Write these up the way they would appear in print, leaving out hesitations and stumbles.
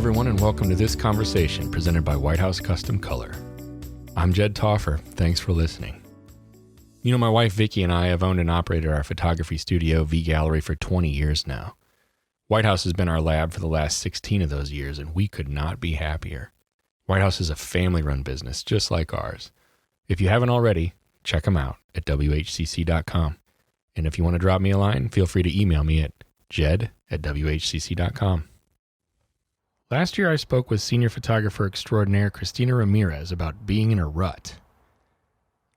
everyone, and welcome to this conversation presented by White House Custom Color. I'm Jed Toffer. Thanks for listening. You know, my wife Vicki and I have owned and operated our photography studio, V Gallery, for 20 years now. White House has been our lab for the last 16 of those years, and we could not be happier. White House is a family-run business, just like ours. If you haven't already, check them out at WHCC.com. And if you want to drop me a line, feel free to email me at jed@WHCC.com. Last year, I spoke with senior photographer extraordinaire Christina Ramirez about being in a rut.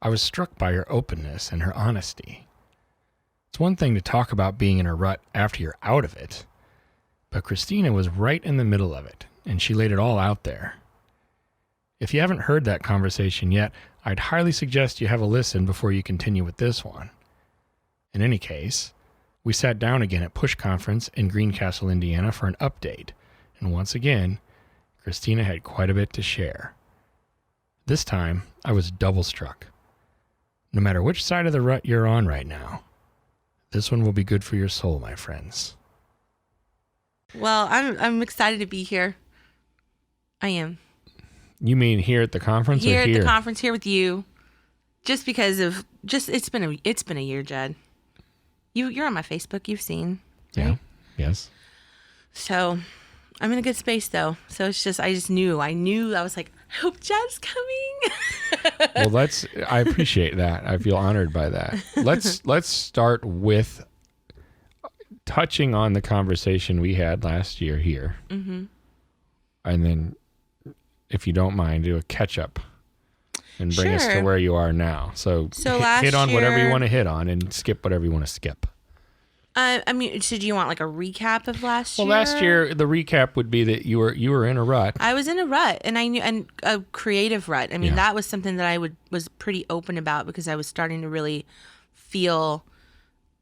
I was struck by her openness and her honesty. It's one thing to talk about being in a rut after you're out of it, but Christina was right in the middle of it, and she laid it all out there. If you haven't heard that conversation yet, I'd highly suggest you have a listen before you continue with this one. In any case, we sat down again at Push Conference in Greencastle, Indiana for an update, and once again, Christina had quite a bit to share. This time, I was double struck. No matter which side of the rut you're on right now, this one will be good for your soul, my friends. Well, I'm excited to be here. I am. You mean here at the conference here or here? At the conference, here with you. Just because of it's been a year, Jed. You're on my Facebook. You've seen. Right? Yeah. Yes. So I'm in a good space though. So it's just I was like, I hope Jed's coming. Well, I appreciate that. I feel honored by that. Let's start with touching on the conversation we had last year here. Mm-hmm. And then, if you don't mind, do a catch up and bring us to where you are now. So hit on whatever you want to hit on and skip whatever you want to skip. So do you want like a recap of last year? Well, last year, the recap would be that you were in a rut. I was in a rut, and a creative rut. I mean, that was something that was pretty open about because I was starting to really feel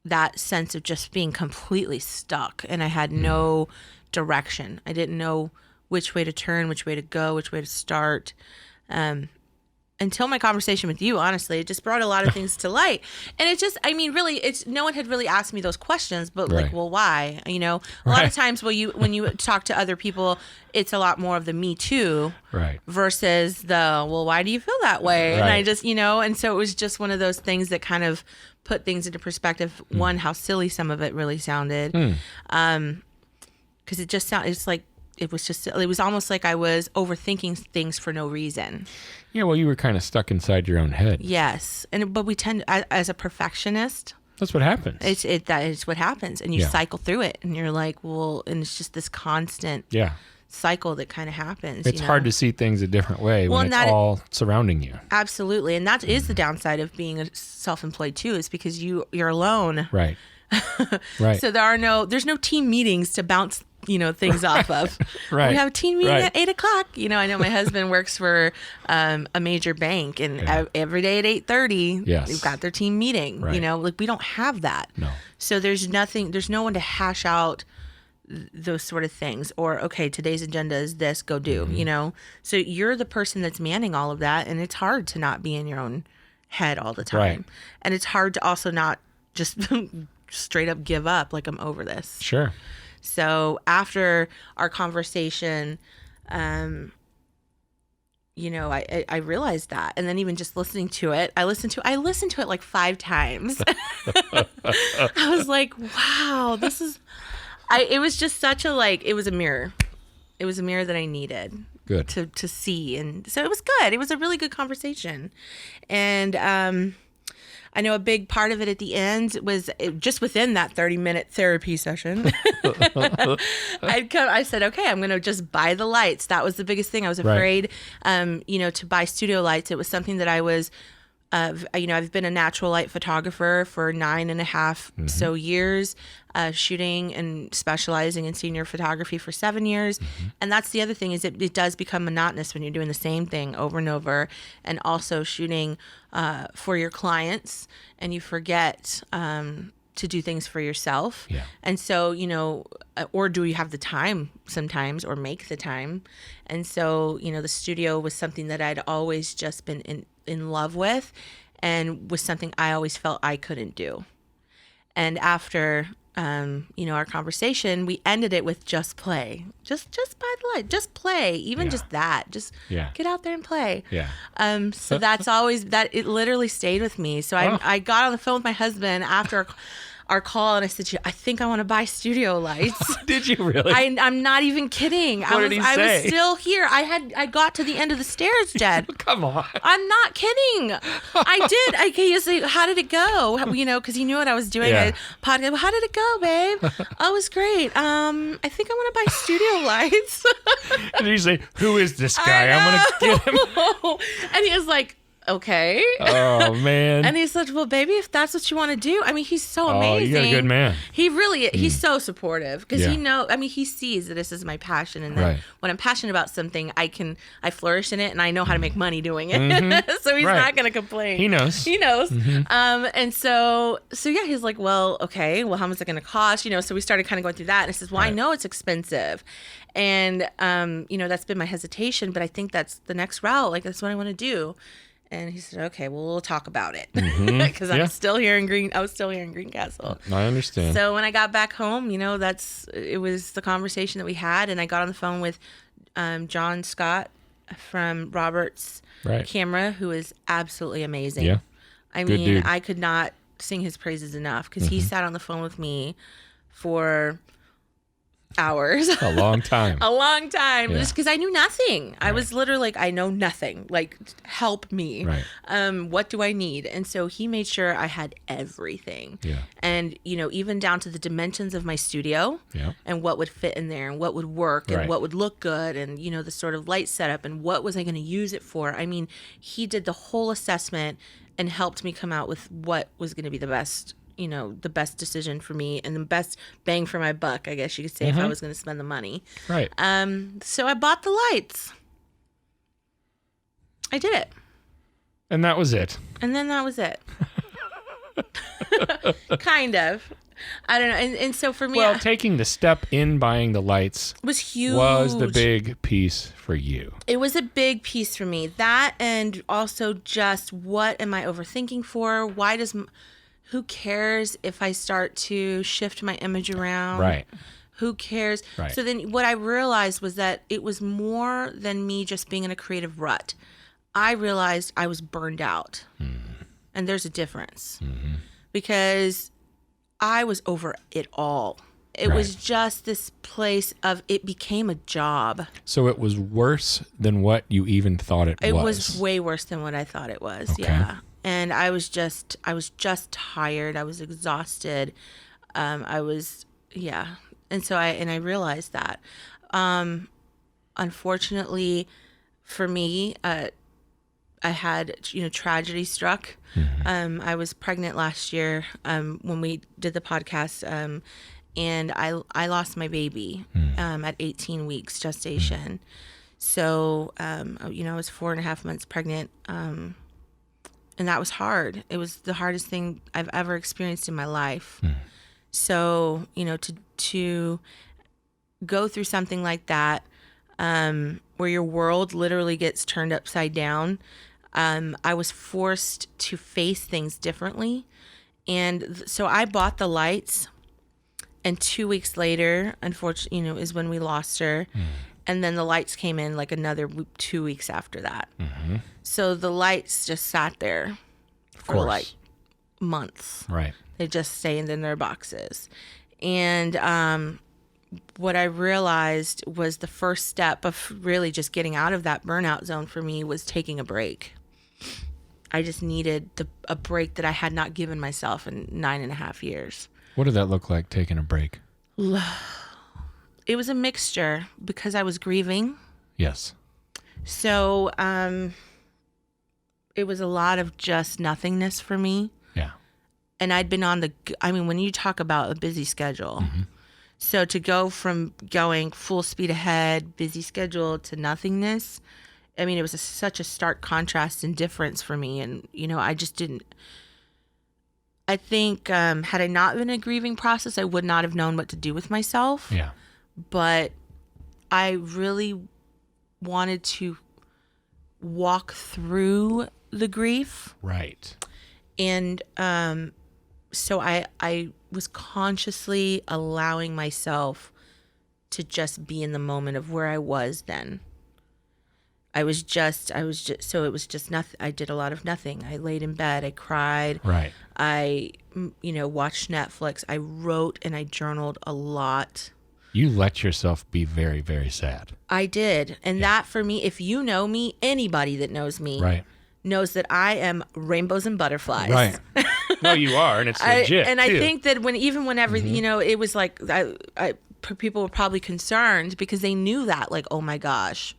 that sense of just being completely stuck, and I had no direction. I didn't know which way to turn, which way to go, which way to start. Until my conversation with you, honestly, it just brought a lot of things to light. And it just, I mean, really, no one had really asked me those questions, but like, well, why? You know, a lot of times when you talk to other people, it's a lot more of the me too, versus the, well, why do you feel that way? And I just, and so it was just one of those things that kind of put things into perspective. One, how silly some of it really sounded. Because it just sounded, it was almost like I was overthinking things for no reason. Yeah, well, you were kind of stuck inside your own head. Yes, but we tend, as a perfectionist, that's what happens. That is what happens, and you cycle through it, and you're like, well, and it's just this constant cycle that kind of happens. It's hard to see things a different way when it's all surrounding you. Absolutely, and that is the downside of being a self-employed too, is because you're alone. Right. So there's no team meetings to bounce things off of. We have a team meeting at 8:00. I know my husband works for a major bank, and every day at 8:30, they've got their team meeting. We don't have that. No. So there's no one to hash out those sort of things, or okay, today's agenda is this, go do. So you're the person that's manning all of that, and it's hard to not be in your own head all the time, and it's hard to also not just straight up give up, like I'm over this. Sure. So after our conversation, I realized that, and then even just listening to it, I listened to it like 5 times. I was like, wow, it was just such it was a mirror. It was a mirror that I needed to see. And so it was good. It was a really good conversation. And, I know a big part of it at the end was just within that 30-minute therapy session. I said, okay, I'm going to just buy the lights. That was the biggest thing. I was afraid, to buy studio lights. It was something that I was, I've been a natural light photographer for 9.5 so years, shooting and specializing in senior photography for 7 years. And that's the other thing, is it does become monotonous when you're doing the same thing over and over, and also shooting for your clients, and you forget to do things for yourself. Yeah. And so, or do you have the time sometimes, or make the time? And so, the studio was something that I'd always just been in love with, and was something I always felt I couldn't do. And after our conversation, we ended it with just play. Just by the light. Just play. Even just that. Just get out there and play. Yeah. So that's always that. It literally stayed with me. So I got on the phone with my husband after our call, and I said, I think I want to buy studio lights. Did you really? I'm not even kidding. What did he say? I was still here. I got to the end of the stairs, Jed. Come on. I'm not kidding. I did. He was like, how did it go? Because he knew what I was doing. Yeah. Podcast. Well, how did it go, babe? Oh, it was great. I think I want to buy studio lights. Did he say, who is this guy? I'm going to get him. And he was like, okay. Oh, man. And he said, well, baby, if that's what you want to do. I mean, he's so amazing. Oh, you got a good man. He really, he's so supportive because he sees that this is my passion. And then when I'm passionate about something, I flourish in it and I know how to make money doing it. Mm-hmm. So he's not going to complain. He knows. Mm-hmm. And so he's like, well, okay, well, how much is it going to cost? So we started kind of going through that. And I says, well, I know it's expensive. And, that's been my hesitation, but I think that's the next route. Like, that's what I want to do. And he said, okay, well, we'll talk about it. Because I was still here in Greencastle. I understand. So when I got back home, it was the conversation that we had. And I got on the phone with John Scott from Robert's Camera, who is absolutely amazing. Yeah. I mean, I could not sing his praises enough because he sat on the phone with me for hours. A long time. Just because I knew nothing. I was literally like, I know nothing. Like, help me. What do I need? And so he made sure I had everything. And even down to the dimensions of my studio and what would fit in there and what would work and what would look good and the sort of light setup and what was I going to use it for. I mean, he did the whole assessment and helped me come out with what was going to be the best decision for me and the best bang for my buck, I guess you could say, if I was going to spend the money. Right. So I bought the lights. I did it. And that was it. And then that was it. Kind of. I don't know. And so for me... Well, taking the step in buying the lights... was huge. Was the big piece for you. It was a big piece for me. That and also just what am I overthinking for? Who cares if I start to shift my image around? Right. Who cares? Right. So then what I realized was that it was more than me just being in a creative rut. I realized I was burned out. And there's a difference. Because I was over it all. It was just this place of, it became a job. So it was worse than what you even thought it was. It was way worse than what I thought it was. Okay. Yeah. And I was just tired. I was exhausted. And so I realized that. Unfortunately for me, I had, tragedy struck. I was pregnant last year, when we did the podcast, and I lost my baby, at 18 weeks gestation. So, I was 4.5 months pregnant, and that was hard. It was the hardest thing I've ever experienced in my life. So, to go through something like that, where your world literally gets turned upside down, I was forced to face things differently. And so I bought the lights, and 2 weeks later, unfortunately, is when we lost her. And then the lights came in like another 2 weeks after that. So the lights just sat there for like months. Right. They just stayed in their boxes. And what I realized was the first step of really just getting out of that burnout zone for me was taking a break. I just needed a break that I had not given myself in 9.5 years. What did that look like, taking a break? It was a mixture because I was grieving. Yes. So it was a lot of just nothingness for me. Yeah. And I'd been when you talk about a busy schedule, so to go from going full speed ahead, busy schedule to nothingness, it was such a stark contrast and difference for me. And, I just didn't, I think had I not been in a grieving process, I would not have known what to do with myself. Yeah. But I really wanted to walk through the grief. Right. And so I was consciously allowing myself to just be in the moment of where I was then. So it was just nothing. I did a lot of nothing. I laid in bed. I cried. Right. I, watched Netflix. I wrote and I journaled a lot. You let yourself be very, very sad. I did. And that for me, if you know me, anybody that knows me Right. knows that I am rainbows and butterflies. Right. No, you are, and it's legit. And too. I think that whenever, it was like, people were probably concerned because they knew that, like, oh my gosh.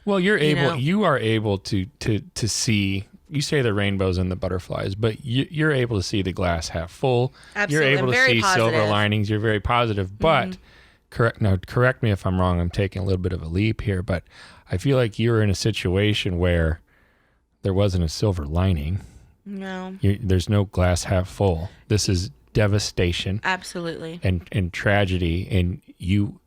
Well, you are able to see, you say the rainbows and the butterflies, but you're able to see the glass half full. Absolutely. You're able to see silver linings. You're very positive, but correct me if I'm wrong. I'm taking a little bit of a leap here, but I feel like you were in a situation where there wasn't a silver lining. No. There's no glass half full. This is devastation. Absolutely. And tragedy, and you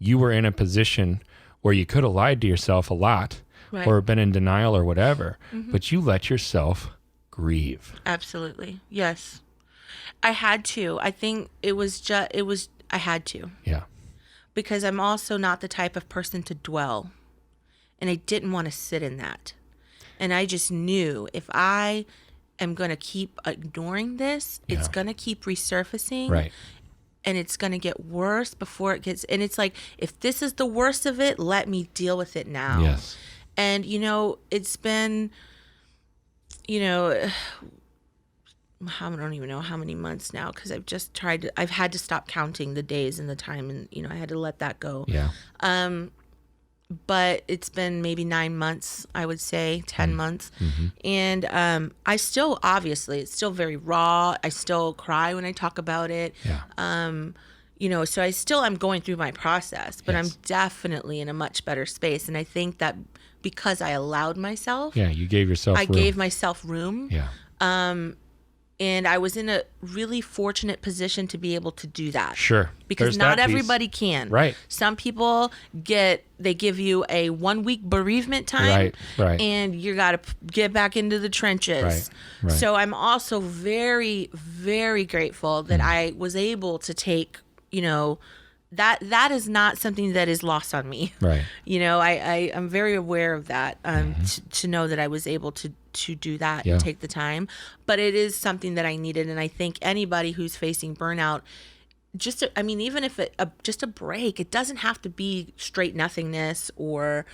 were in a position where you could have lied to yourself a lot, right, or been in denial or whatever, but you let yourself grieve. Absolutely. Yes. I had to. I think I had to. Yeah. Because I'm also not the type of person to dwell. And I didn't want to sit in that. And I just knew if I am going to keep ignoring this, it's going to keep resurfacing. Right. And it's going to get worse before it gets, and it's like, if this is the worst of it, let me deal with it now. Yes. And, it's been, I don't even know how many months now, because I've had to stop counting the days and the time, and, I had to let that go. Yeah. But it's been maybe 9 months, I would say, 10 months. And I still, obviously, it's still very raw. I still cry when I talk about it. Yeah. So I'm going through my process, but I'm definitely in a much better space. And I think that because I allowed myself. Yeah, you gave yourself room. I gave myself room. Yeah. And I was in a really fortunate position to be able to do that. Sure. Because not everybody can. Right. Some people they give you a 1 week bereavement time. Right. And you got to get back into the trenches. Right. So I'm also very, very grateful that I was able to take, that is not something that is lost on me. Right. I'm very aware of that, to know that I was able to do that and take the time. But it is something that I needed. And I think anybody who's facing burnout, even if just a break, it doesn't have to be straight nothingness or,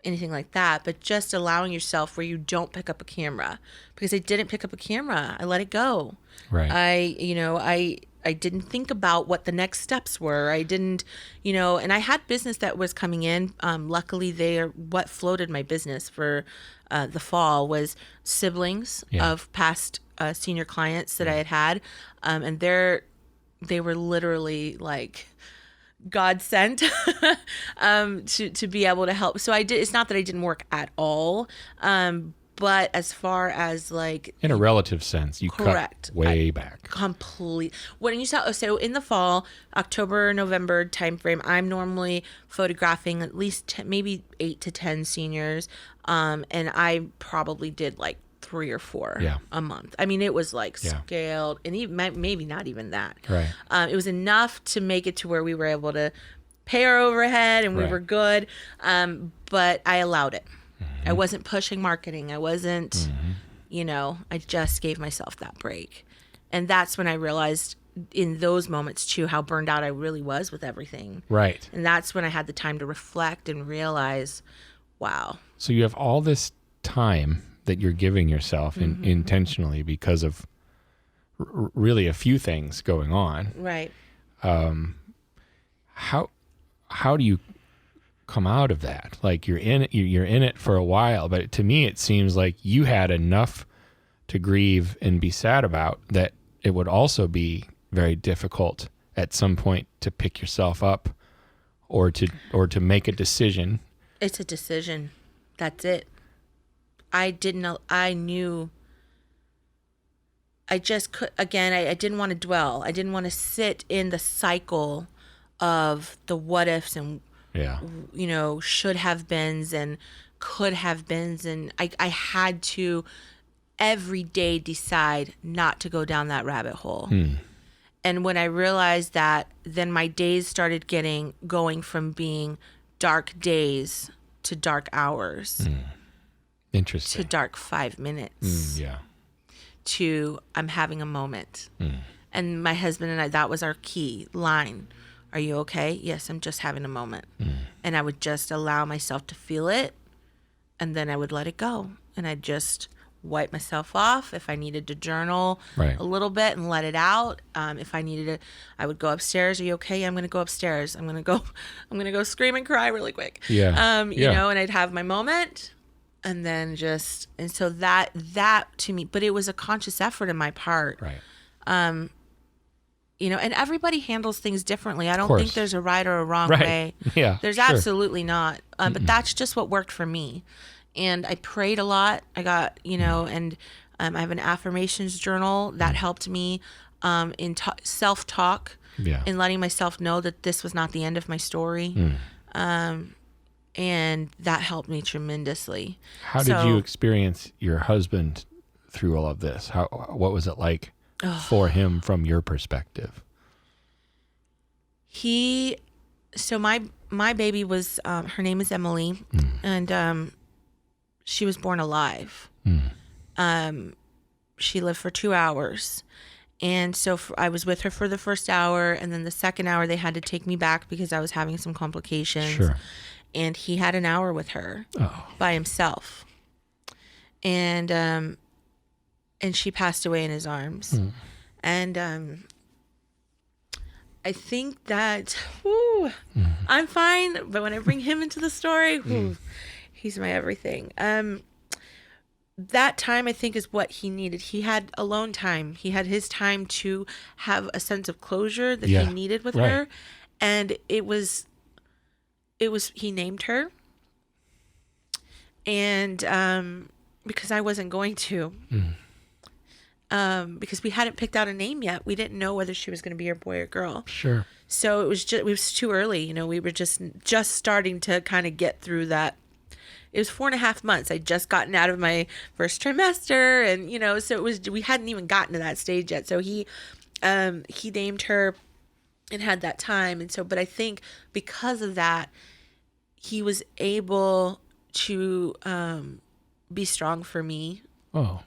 anything like that, but just allowing yourself where you don't pick up a camera, because I didn't pick up a camera. I let it go. Right. I didn't think about what the next steps were. I didn't, and I had business that was coming in. Luckily, what floated my business for the fall was siblings of past senior clients that I had. And they were literally like God sent to be able to help. So it's not that I didn't work at all. But as far as like, in a relative sense, you cut way back. Complete. When you saw, so in the fall, October, November timeframe, I'm normally photographing at least maybe 8 to 10 seniors, and I probably did like 3 or 4 a month. I mean, it was like scaled, and even, maybe not even that. Right. It was enough to make it to where we were able to pay our overhead, and we were good. But I allowed it. I wasn't pushing marketing. I wasn't, I just gave myself that break. And that's when I realized in those moments too, how burned out I really was with everything. Right. And that's when I had the time to reflect and realize, wow. So you have all this time that you're giving yourself intentionally because of really a few things going on. Right. How do you come out of that? Like you're in it for a while, but to me it seems like you had enough to grieve and be sad about that it would also be very difficult at some point to pick yourself up or to make a decision. It's a decision. That's it. I knew I just could, again, I didn't want to dwell. I didn't want to sit in the cycle of the what ifs and should have beens and could have beens, and I had to every day decide not to go down that rabbit hole. And when I realized that, then my days started going from being dark days to dark hours. Interesting. To dark 5 minutes. Yeah. To I'm having a moment. And my husband and I, that was our key line. Are you okay? Yes, I'm just having a moment. And I would just allow myself to feel it, and then I would let it go. And I'd just wipe myself off. If I needed to journal a little bit and let it out. If I needed to, I would go upstairs. Are you okay? I'm going to go upstairs. I'm going to go scream and cry really quick. Yeah. You know, and I'd have my moment, and then and so that to me, but it was a conscious effort on my part. Right. You know, and everybody handles things differently. I don't think there's a right or a wrong way. Yeah. There's absolutely not. But that's just what worked for me. And I prayed a lot. I got, you know, and I have an affirmations journal that helped me in self-talk and letting myself know that this was not the end of my story. And that helped me tremendously. How did you experience your husband through all of this? What was it like for him from your perspective? So my baby was, her name is Emily, and she was born alive. She lived for 2 hours. And so I was with her for the first hour, and then the second hour they had to take me back because I was having some complications. Sure. And he had an hour with her by himself. And she passed away in his arms. And I think that I'm fine, but when I bring him into the story, he's my everything. That time, I think, is what he needed. He had alone time. He had his time to have a sense of closure that he needed with her. And it was, he named her. And because I wasn't going to. Because we hadn't picked out a name yet. We didn't know whether she was going to be a boy or girl. Sure. So it was too early. You know, we were just starting to kind of get through that. It was 4.5 months. I'd just gotten out of my first trimester, and you know, so we hadn't even gotten to that stage yet. So he named her and had that time. And so, but I think because of that, he was able to be strong for me. Oh.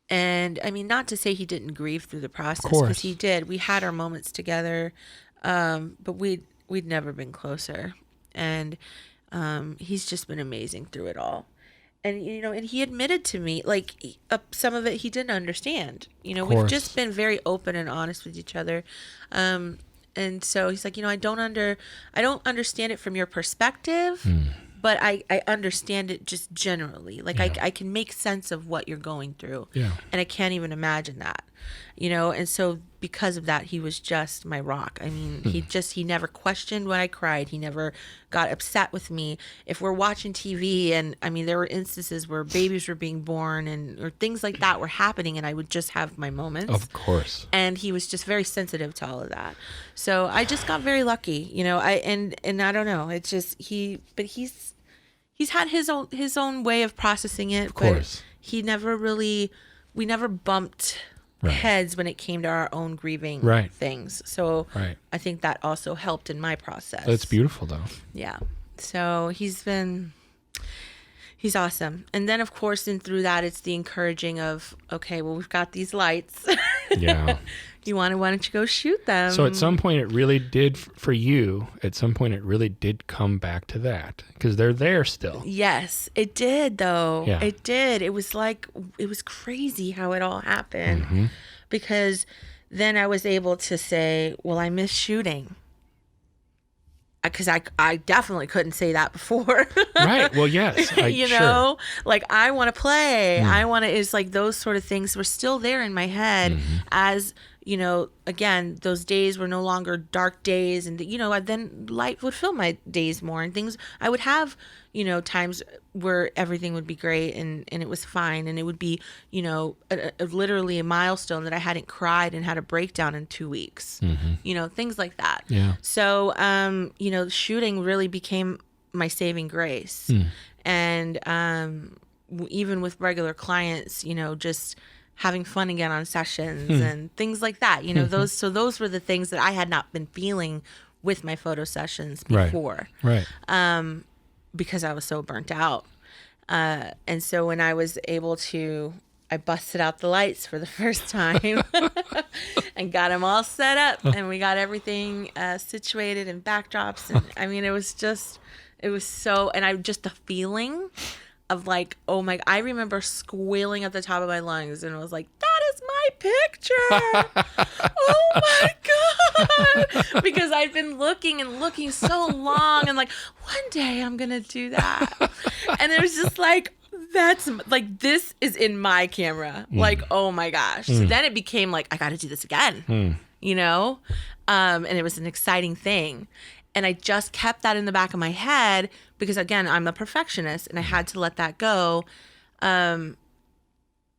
And I mean, not to say he didn't grieve through the process, because he did. We had our moments together, but we'd never been closer. And he's just been amazing through it all. And, you know, and he admitted to me, like, some of it he didn't understand. You know, we've just been very open and honest with each other. And so he's like, you know, I don't understand it from your perspective, but I understand it just generally. Like, I can make sense of what you're going through. Yeah. And I can't even imagine that, you know? And so because of that, he was just my rock. I mean, he never questioned when I cried. He never got upset with me. If we're watching TV, and I mean, there were instances where babies were being born or things like that were happening, and I would just have my moments. Of course. And he was just very sensitive to all of that. So I just got very lucky, you know, and I don't know. It's just, he's had his own way of processing it. Of course. But we never bumped heads when it came to our own grieving things. So I think that also helped in my process. That's beautiful, though. Yeah. So he's awesome. And then, of course, through that, it's the encouraging of, okay, well, we've got these lights. Yeah. Why don't you go shoot them? So at some point it really did, for you, it really did come back to that, because they're there still. Yes, it did, though. Yeah. It did. It was crazy how it all happened, because then I was able to say, well, I miss shooting. Because I definitely couldn't say that before. Right. Well, yes. Know, like, I want to play. It's like those sort of things were still there in my head as, you know, again, those days were no longer dark days. And, you know, then light would fill my days more, and things. I would have, you know, times where everything would be great and it was fine. And it would be, you know, literally a milestone that I hadn't cried and had a breakdown in 2 weeks. You know, things like that. Yeah. So, you know, shooting really became my saving grace. And even with regular clients, just having fun again on sessions and things like that. Those were the things that I had not been feeling with my photo sessions before. Right. Because I was so burnt out. And so when I was able to, I busted out the lights for the first time and got them all set up, and we got everything situated and backdrops. And I mean, it was so, and the feeling of like, oh my, I remember squealing at the top of my lungs, and I was like, that is my picture. Oh my God. Because I'd been looking so long, and like, one day I'm going to do that. And it was just like, that's like, this is in my camera. Like, oh my gosh. So then it became like, I got to do this again, and it was an exciting thing. And I just kept that in the back of my head because, again, I'm a perfectionist, and I had to let that go. And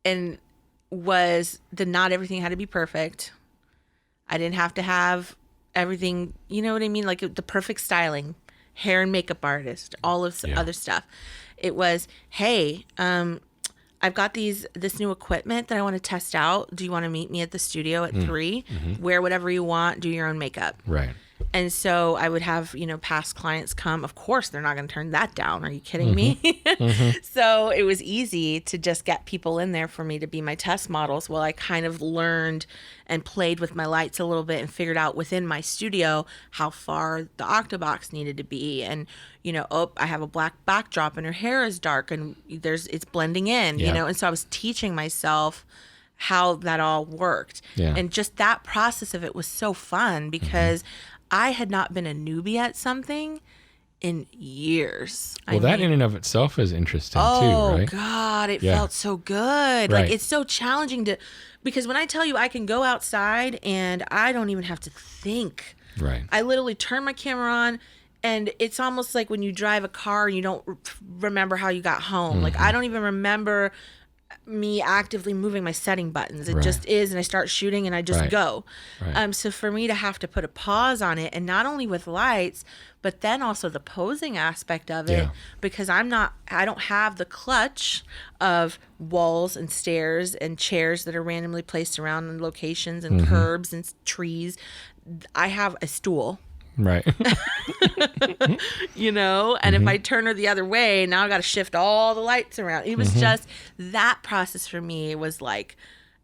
not everything had to be perfect. I didn't have to have everything, you know what I mean? Like the perfect styling, hair and makeup artist, all of other stuff. It was, hey, I've got this new equipment that I want to test out. Do you want to meet me at the studio at 3? Wear whatever you want, do your own makeup. Right. And so I would have, past clients come. Of course, they're not going to turn that down. Are you kidding me? So it was easy to just get people in there for me to be my test models. Well, I kind of learned and played with my lights a little bit and figured out within my studio how far the octobox needed to be. And, I have a black backdrop and her hair is dark and it's blending in, And so I was teaching myself how that all worked. Yeah. And just that process of it was so fun because I had not been a newbie at something in years. Well, that in and of itself is interesting too, right? Oh God, it felt so good. Right. Like it's so challenging because when I tell you I can go outside and I don't even have to think. Right. I literally turn my camera on, and it's almost like when you drive a car and you don't remember how you got home. Like I don't even remember me actively moving my setting buttons. It just is, and I start shooting and I just go. Right. So for me to have to put a pause on it, and not only with lights, but then also the posing aspect of it, because I don't have the clutch of walls and stairs and chairs that are randomly placed around in locations and curbs and trees. I have a stool. Right. And if I turn her the other way, now I got to shift all the lights around. It was just that process for me was like,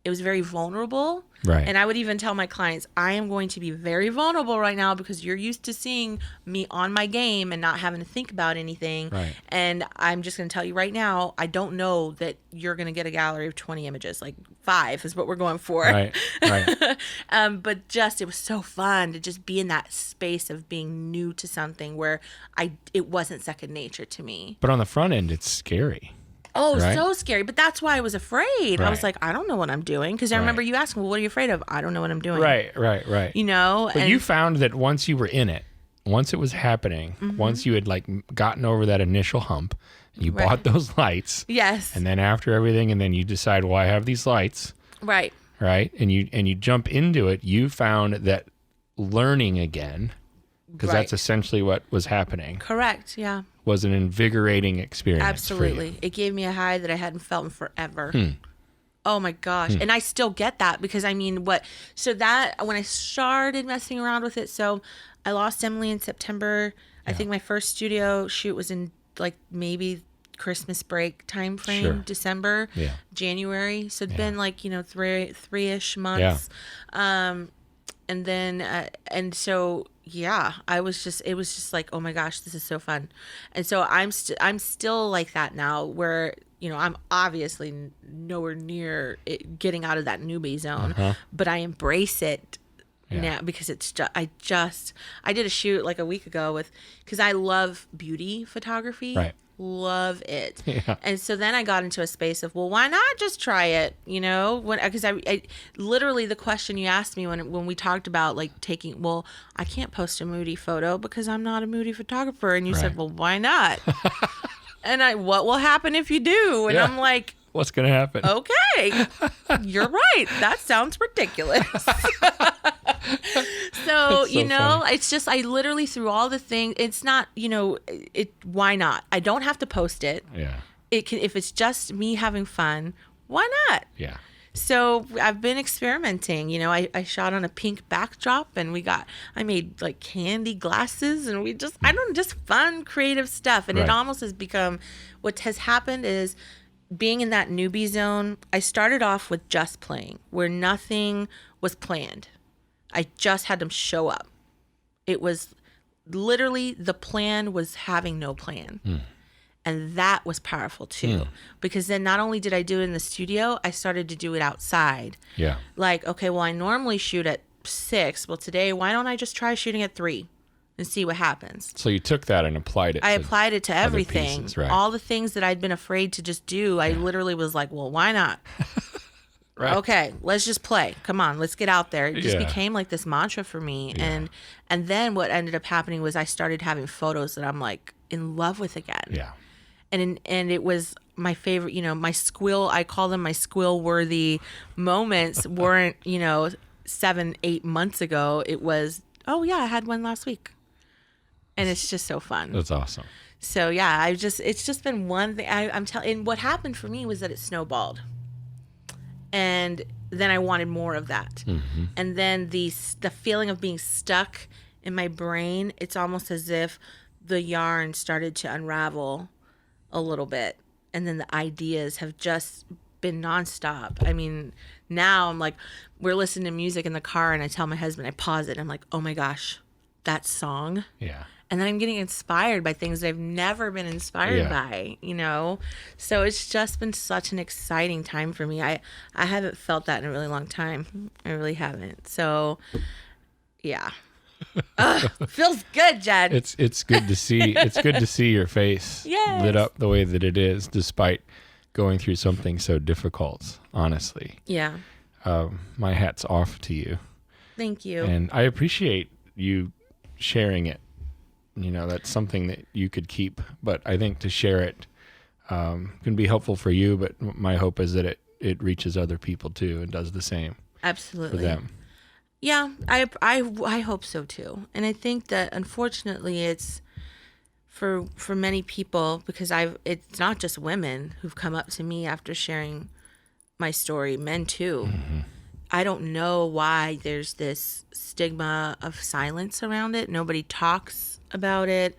it was very vulnerable. Right. And I would even tell my clients, I am going to be very vulnerable right now because you're used to seeing me on my game and not having to think about anything. Right. And I'm just going to tell you right now, I don't know that you're going to get a gallery of 20 images. Like 5 is what we're going for. Right. But it was so fun to just be in that space of being new to something where it wasn't second nature to me. But on the front end, it's scary. Oh, so scary. But that's why I was afraid. Right. I was like, I don't know what I'm doing. Because I remember you asking, well, what are you afraid of? I don't know what I'm doing. Right. But you found that once you were in it, once it was happening, once you had gotten over that initial hump, and you bought those lights. Yes. And then after everything, and then you decide, well, I have these lights. Right. Right. And you jump into it, you found that learning again, because that's essentially what was happening. Correct. Yeah. Was an invigorating experience. Absolutely. For you. It gave me a high that I hadn't felt in forever. Oh my gosh. And I still get that because so that when I started messing around with it, so I lost Emily in September. I think my first studio shoot was in maybe Christmas break time frame, December, January. So it's been 3-ish months. And then, and so, it was just like, oh my gosh, this is so fun. And so I'm still like that now where, I'm obviously nowhere near getting out of that newbie zone, but I embrace it now because it's just, I did a shoot like a week ago because I love beauty photography. Right. Love it. And so then I got into a space of, well, why not just try it? Because I literally the question you asked me when we talked about taking, well, I can't post a moody photo because I'm not a moody photographer. And you said, well, why not? And what will happen if you do? And I'm like, what's going to happen? Okay, you're right. That sounds ridiculous. So, funny. It's just, I literally through all the things, it's not, why not? I don't have to post it. Yeah. if it's just me having fun, why not? Yeah. So I've been experimenting. I shot on a pink backdrop, and I made like candy glasses, and just fun, creative stuff. And it almost has become, what has happened is, being in that newbie zone, I started off with just playing, where nothing was planned. I just had them show up. It was literally, the plan was having no plan. And that was powerful too, because then not only did I do it in the studio, I started to do it outside. Yeah. Like, okay, well, I normally shoot at 6. Well, today, why don't I just try shooting at 3 and see what happens? So you took that and applied it. I applied it to everything. Pieces, right. All the things that I'd been afraid to just do, I literally was like, well, why not? Right. Okay, let's just play. Come on, let's get out there. It just became like this mantra for me. And then what ended up happening was I started having photos that I'm like in love with again. Yeah. And it was my favorite, my squill, I call them my squill-worthy moments weren't, 7-8 months ago. It was, oh yeah, I had one last week. And it's just so fun. That's awesome. So yeah, it's just been one thing. I'm telling, and what happened for me was that it snowballed. And then I wanted more of that. Mm-hmm. And then the feeling of being stuck in my brain, it's almost as if the yarn started to unravel a little bit, and then the ideas have just been nonstop. I mean, now I'm like, we're listening to music in the car, and I tell my husband, I pause it, and I'm like, oh my gosh, that song. Yeah. And then I'm getting inspired by things that I've never been inspired by, So it's just been such an exciting time for me. I haven't felt that in a really long time. I really haven't. So yeah. Feels good, Jen. It's good to see. It's good to see your face lit up the way that it is, despite going through something so difficult. Honestly, yeah. My hat's off to you. Thank you. And I appreciate you sharing it. That's something that you could keep, but I think to share it can be helpful for you. But my hope is that it reaches other people too and does the same. Absolutely. For them. Yeah, I hope so too. And I think that unfortunately it's for many people, because it's not just women who've come up to me after sharing my story, men too. Mm-hmm. I don't know why there's this stigma of silence around it. Nobody talks about it.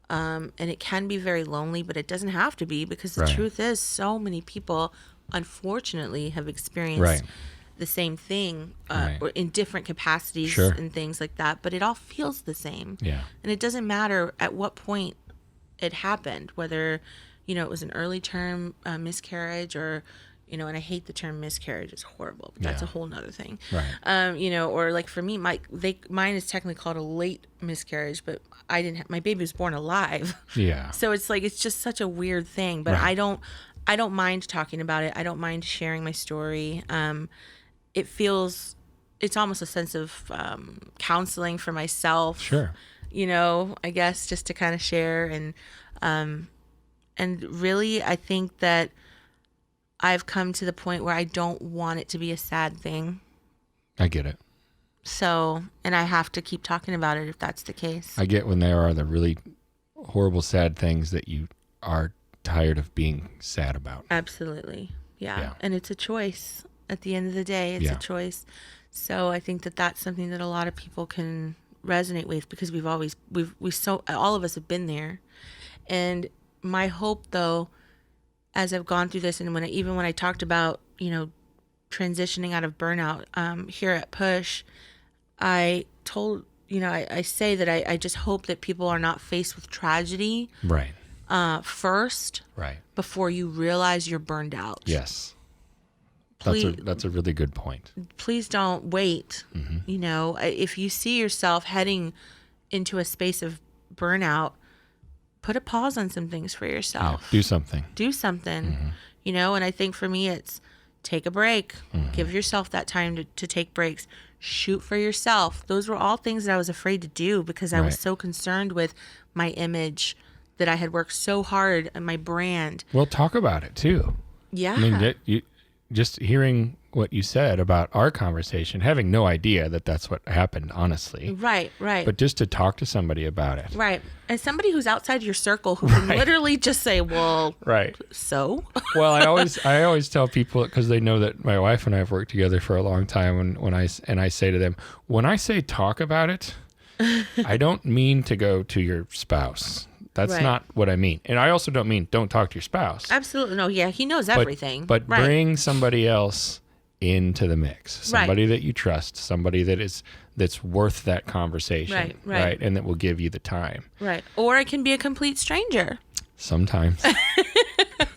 And it can be very lonely, but it doesn't have to be, because the truth is so many people unfortunately have experienced the same thing or in different capacities and things like that, but it all feels the same. Yeah. And it doesn't matter at what point it happened, whether, it was an early term miscarriage or, and I hate the term miscarriage. It's horrible, but that's a whole nother thing. Right. Or like for me, mine is technically called a late miscarriage, but my baby was born alive. Yeah. So it's like, it's just such a weird thing, but I don't mind talking about it. I don't mind sharing my story. It's almost a sense of counseling for myself. Sure. I guess just to kind of share and really, I think that I've come to the point where I don't want it to be a sad thing. I get it. So, and I have to keep talking about it if that's the case. I get when there are the really horrible, sad things that you are tired of being sad about. Absolutely. Yeah. And it's a choice. At the end of the day, it's a choice. So I think that that's something that a lot of people can resonate with, because all of us have been there. And my hope, though, as I've gone through this, and when I talked about, transitioning out of burnout here at Push, I told, I say that I just hope that people are not faced with tragedy first, before you realize you're burned out. Yes. That's a really good point. Please don't wait. Mm-hmm. If you see yourself heading into a space of burnout, put a pause on some things for yourself. Yeah, do something. Mm-hmm. And I think for me, it's take a break. Mm-hmm. Give yourself that time to take breaks. Shoot for yourself. Those were all things that I was afraid to do, because I was so concerned with my image, that I had worked so hard on my brand. Well, talk about it too. Yeah. I mean, just hearing what you said about our conversation, having no idea that that's what happened, honestly. Right. But just to talk to somebody about it. Right. And somebody who's outside your circle who can literally just say, well, so? Well, I always tell people, because they know that my wife and I have worked together for a long time, when I say to them, when I say talk about it, I don't mean to go to your spouse. That's not what I mean. And I also don't mean don't talk to your spouse. Absolutely. No, yeah, he knows everything. But bring somebody else into the mix. Somebody that you trust, somebody that's worth that conversation. Right. And that will give you the time. Right. Or it can be a complete stranger. Sometimes.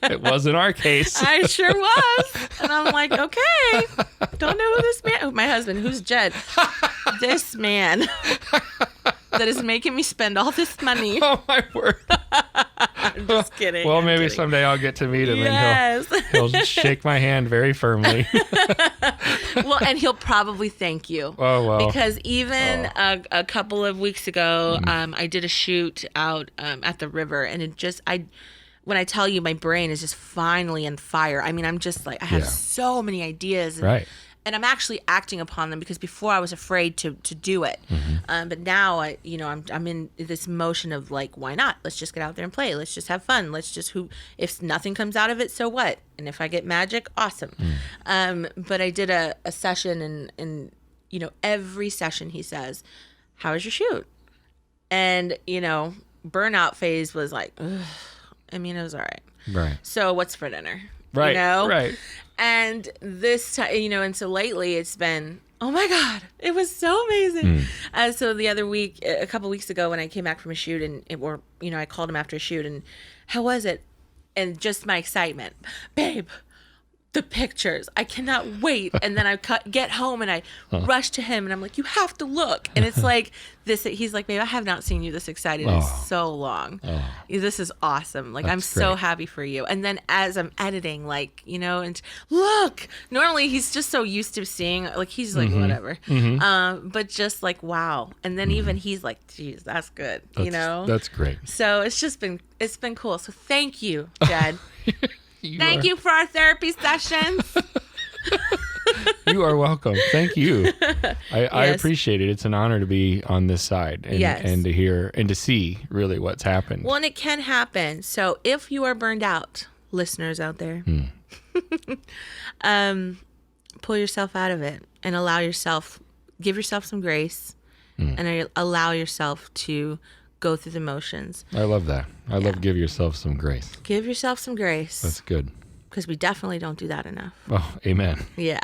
It wasn't our case. I sure was. And I'm like, okay. Don't know who this man, my husband, who's Jed. This man that is making me spend all this money. Oh, my word. I'm just kidding. Well, maybe someday I'll get to meet him and he'll shake my hand very firmly. Well, and he'll probably thank you. Oh, well. Because even a couple of weeks ago, I did a shoot out at the river, and when I tell you my brain is just finally on fire, I mean, I'm just like, I have so many ideas. And I'm actually acting upon them, because before I was afraid to do it. But now I'm in this motion of like, why not? Let's just get out there and play. Let's just have fun. If nothing comes out of it, so what? And if I get magic, awesome. But I did a session, and every session he says, how was your shoot? And, burnout phase was like, ugh. I mean, it was all right. Right. So what's for dinner? Right. Right. And this time, and so lately it's been, oh my God, it was so amazing. So the other week, a couple weeks ago, when I came back from a shoot, I called him after a shoot, and how was it? And just my excitement, babe, the pictures, I cannot wait. And then I get home and I rush to him, and I'm like, you have to look. And it's like this, he's like, babe, I have not seen you this excited in so long. This is awesome. Like, I'm so happy for you. And then as I'm editing, and look, normally he's just so used to seeing, like, he's like, whatever. But just like, wow. And then even he's like, geez, that's good. That's great. So it's been cool. So thank you, Jed. Thank you for our therapy sessions. You are welcome. Thank you. I appreciate it. It's an honor to be on this side and to hear and to see really what's happened. Well, and it can happen. So if you are burned out, listeners out there, pull yourself out of it and give yourself some grace and allow yourself to go through the motions. I love that. I love give yourself some grace. Give yourself some grace. That's good. Because we definitely don't do that enough. Oh, amen. Yeah.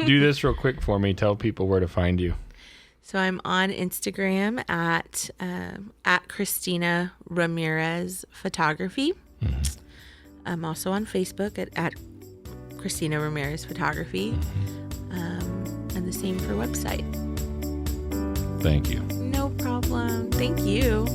Do this real quick for me. Tell people where to find you. So I'm on Instagram at Christina Ramirez Photography. I'm also on Facebook at Christina Ramirez Photography. And the same for website. Thank you. No problem. Thank you.